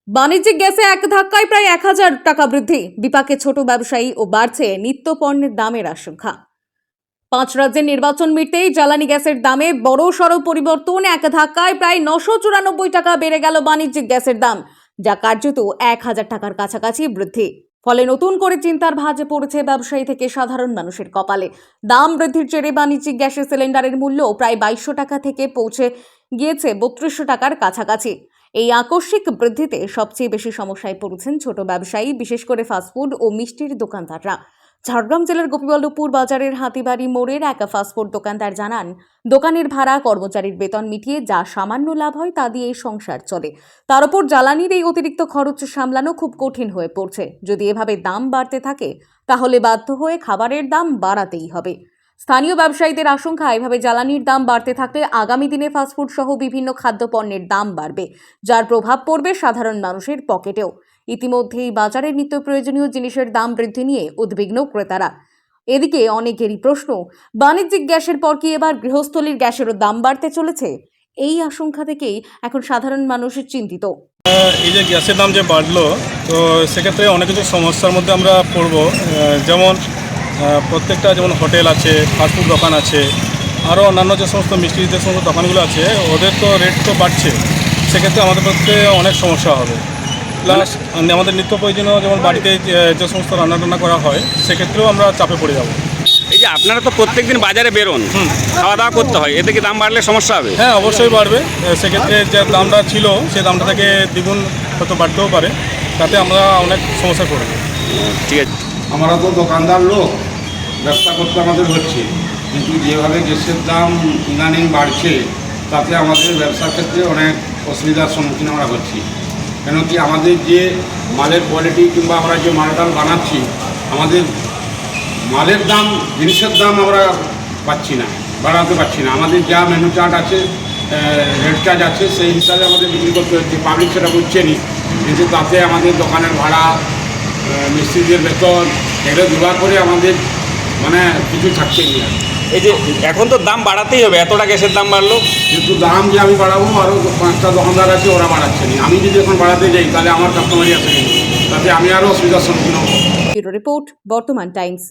বাণিজ্যিক গ্যাসে এক ধাক্কায় প্রায় 1000 টাকা বৃদ্ধি, বিপাকে ছোট ব্যবসায়ী ও বাড়ছে নিত্যপণ্যের দামের আশঙ্কা। 5 রাজ্যের নির্বাচন মিটতেই জ্বালানি গ্যাসের দামে বড়সড় পরিবর্তন। এক ধাক্কায় প্রায় 994 টাকা বেড়ে গেল বাণিজ্যিক গ্যাসের দাম, যা কার্যত 1000 টাকার কাছাকাছি বৃদ্ধি। ফলে নতুন করে চিন্তার ভাঁজে পড়েছে ব্যবসায়ী থেকে সাধারণ মানুষের কপালে। দাম বৃদ্ধির জেরে বাণিজ্যিক গ্যাসের সিলিন্ডারের মূল্য প্রায় 2200 টাকা থেকে পৌঁছে গিয়েছে 3200 টাকার কাছাকাছি। এই আকস্মিক বৃদ্ধিতে সবচেয়ে বেশি সমস্যায় পড়েছেন ছোট ব্যবসায়ী, বিশেষ করে ফাস্টফুড ও মিষ্টির দোকানদাররা। ঝাড়গ্রাম জেলার গোপীবল্লভপুর বাজারের হাতিবাড়ি মোড়ের এক ফাস্টফুড দোকানদার জানান, দোকানের ভাড়া, কর্মচারীর বেতন মিটিয়ে যা সামান্য লাভ হয় তা দিয়ে সংসার চলে। তার উপর জ্বালানির এই অতিরিক্ত খরচ সামলানো খুব কঠিন হয়ে পড়ছে। যদি এভাবে দাম বাড়তে থাকে তাহলে বাধ্য হয়ে খাবারের দাম বাড়াতেই হবে। স্থানীয় ব্যবসায়ীদের আশঙ্কা, এভাবে জ্বালানির দাম বাড়তে থাকলে আগামী দিনে ফাস্টফুড সহ বিভিন্ন খাদ্যপণ্যের দাম বাড়বে, যার প্রভাব পড়বে সাধারণ মানুষের পকেটেও। ইতিমধ্যেই বাজারে নিত্য প্রয়োজনীয় জিনিসের দাম বৃদ্ধি নিয়ে উদ্বিগ্ন ক্রেতারা। এদিকে অনেকেরই প্রশ্ন, বাণিজ্যিক গ্যাসের পর কি এবার গৃহস্থলীর গ্যাসেরও দাম বাড়তে চলেছে? এই আশঙ্কা থেকেই এখন সাধারণ মানুষ চিন্তিত। এই যে গ্যাসের দাম যে বাড়লো, তো সেক্ষেত্রে অনেক কিছু সমস্যার মধ্যে আমরা পড়বো। যেমন প্রত্যেকটা যেমন হোটেল আছে, ফাস্টফুড দোকান আছে, আরও অন্যান্য যে সমস্ত মিষ্টির যে সমস্ত দোকানগুলো আছে, ওদের তো রেট তো বাড়ছে। সেক্ষেত্রে আমাদের পক্ষে অনেক সমস্যা হবে। প্লাস আমাদের নিত্য প্রয়োজনীয় যেমন বাড়িতে যে সমস্ত রান্না করা হয়, সেক্ষেত্রেও আমরা চাপে পড়ে যাব। এই যে আপনারা তো প্রত্যেকদিন বাজারে বেরোন, খাওয়া দাওয়া করতে হয়, এতে কি দাম বাড়লে সমস্যা হবে? হ্যাঁ, অবশ্যই বাড়বে। সেক্ষেত্রে যে দামটা ছিল সেই দামটা থেকে দ্বিগুণ হয়তো বাড়তেও পারে, তাতে আমরা অনেক সমস্যায় পড়ব। ঠিক আছে, আমরা তো দোকানদার লোক, ব্যবসা করতে আমাদের হচ্ছে, কিন্তু যেভাবে গ্যাসের দাম ইদানিং বাড়ছে তাতে আমাদের ব্যবসার ক্ষেত্রে অনেক অসুবিধার সম্মুখীন আমরা হচ্ছি। কেন কি আমাদের যে মালের কোয়ালিটি কিংবা আমরা যে মালটা বানাচ্ছি, আমাদের মালের দাম, জিনিসের দাম আমরা পাচ্ছি না, বাড়াতে পারছি না। আমাদের যা মেনু চার্ট আছে, রেট চার্জ আছে, সেই হিসাবে আমাদের বিক্রি করতে হচ্ছে। পাবলিক সেটা বুঝছে নি, কিন্তু তাতে আমাদের দোকানের ভাড়া, মিস্ত্রিদের বেতন এগুলো জোগাড় করে আমাদের মানে কিছু থাকছে না। এই যে এখন তো দাম বাড়াতেই হবে, এতটা গ্যাসের দাম বাড়লো, কিন্তু দাম যে আমি বাড়াবো, আরও 5টা দোকানদার আছে, ওরা বাড়াচ্ছে না। আমি যদি এখন বাড়াতে যাই তাহলে আমার কাস্টমারই আসে, তাতে আমি আরও অসুবিধার সম্মুখীন হব। ব্যুরো রিপোর্ট, বর্তমান টাইমস।